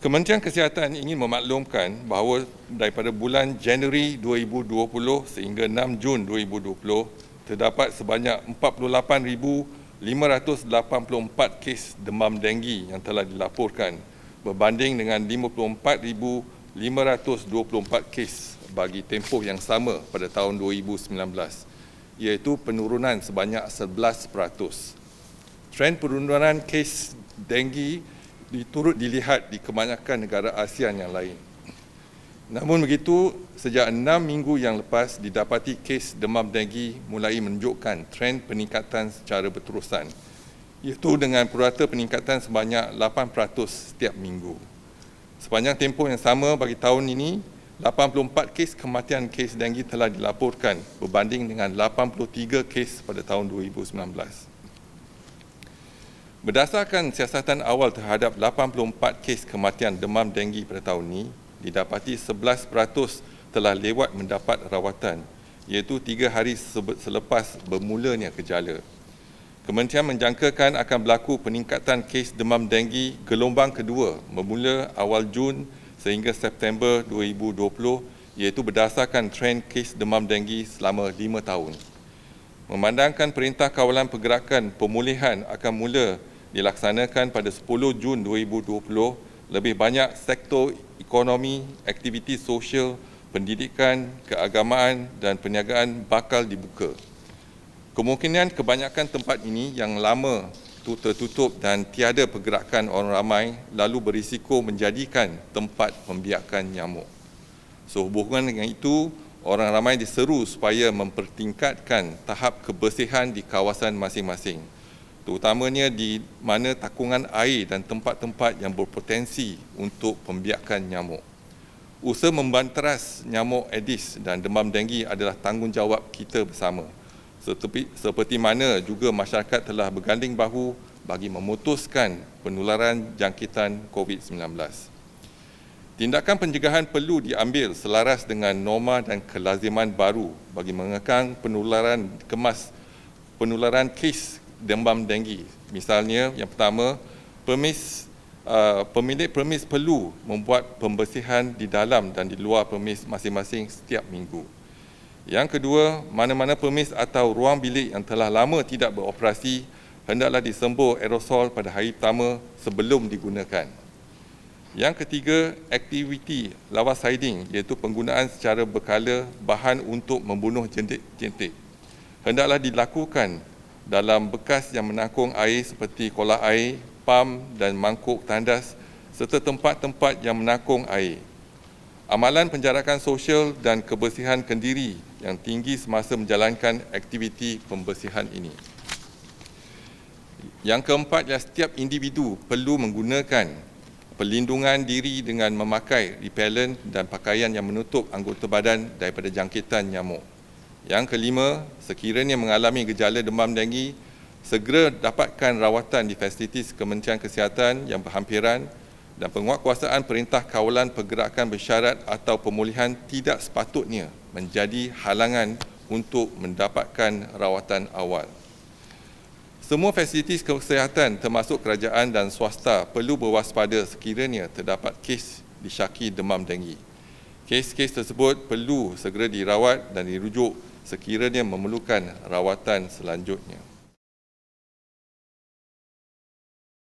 Kementerian Kesihatan ingin memaklumkan bahawa daripada bulan Januari 2020 sehingga 6 Jun 2020 terdapat sebanyak 48,584 kes demam denggi yang telah dilaporkan berbanding dengan 54,524 kes bagi tempoh yang sama pada tahun 2019, iaitu penurunan sebanyak 11%. Trend penurunan kes denggi turut dilihat di kebanyakan negara ASEAN yang lain. Namun begitu, sejak 6 minggu yang lepas didapati kes demam denggi mulai menunjukkan trend peningkatan secara berterusan, iaitu dengan purata peningkatan sebanyak 8% setiap minggu. Sepanjang tempoh yang sama bagi tahun ini, 84 kes kematian kes denggi telah dilaporkan berbanding dengan 83 kes pada tahun 2019. Berdasarkan siasatan awal terhadap 84 kes kematian demam denggi pada tahun ini, didapati 11% telah lewat mendapat rawatan, iaitu 3 hari selepas bermulanya gejala. Kementerian menjangkakan akan berlaku peningkatan kes demam denggi gelombang kedua bermula awal Jun sehingga September 2020, iaitu berdasarkan trend kes demam denggi selama 5 tahun. Memandangkan Perintah Kawalan Pergerakan Pemulihan akan mula dilaksanakan pada 10 Jun 2020, lebih banyak sektor ekonomi, aktiviti sosial, pendidikan, keagamaan dan perniagaan bakal dibuka. Kemungkinan kebanyakan tempat ini yang lama tertutup dan tiada pergerakan orang ramai lalu berisiko menjadikan tempat pembiakan nyamuk. Sehubungan dengan itu, orang ramai diseru supaya mempertingkatkan tahap kebersihan di kawasan masing-masing, terutamanya di mana takungan air dan tempat-tempat yang berpotensi untuk pembiakan nyamuk. Usaha membanteras nyamuk Aedes dan demam denggi adalah tanggungjawab kita bersama. Seperti mana juga masyarakat telah berganding bahu bagi memutuskan penularan jangkitan COVID-19. Tindakan pencegahan perlu diambil selaras dengan norma dan kelaziman baru bagi mengekang penularan kes demam denggi. Misalnya, yang pertama, pemilik permis perlu membuat pembersihan di dalam dan di luar permis masing-masing setiap minggu. Yang kedua, mana-mana permis atau ruang bilik yang telah lama tidak beroperasi hendaklah disembur aerosol pada hari pertama sebelum digunakan. Yang ketiga, aktiviti lawas hiding, iaitu penggunaan secara berkala bahan untuk membunuh jentik, hendaklah dilakukan dalam bekas yang menangkung air seperti kolam air, pam dan mangkuk tandas serta tempat-tempat yang menangkung air. Amalan penjarakan sosial dan kebersihan kendiri yang tinggi semasa menjalankan aktiviti pembersihan ini. Yang keempat, setiap individu perlu menggunakan perlindungan diri dengan memakai repellent dan pakaian yang menutup anggota badan daripada jangkitan nyamuk. Yang kelima, sekiranya mengalami gejala demam denggi, segera dapatkan rawatan di fasilitis Kementerian Kesihatan yang berhampiran dan penguatkuasaan Perintah Kawalan Pergerakan Bersyarat atau Pemulihan tidak sepatutnya menjadi halangan untuk mendapatkan rawatan awal. Semua fasilitis kesihatan termasuk kerajaan dan swasta perlu berwaspada sekiranya terdapat kes disyaki demam denggi. Kes-kes tersebut perlu segera dirawat dan dirujuk sekiranya memerlukan rawatan selanjutnya.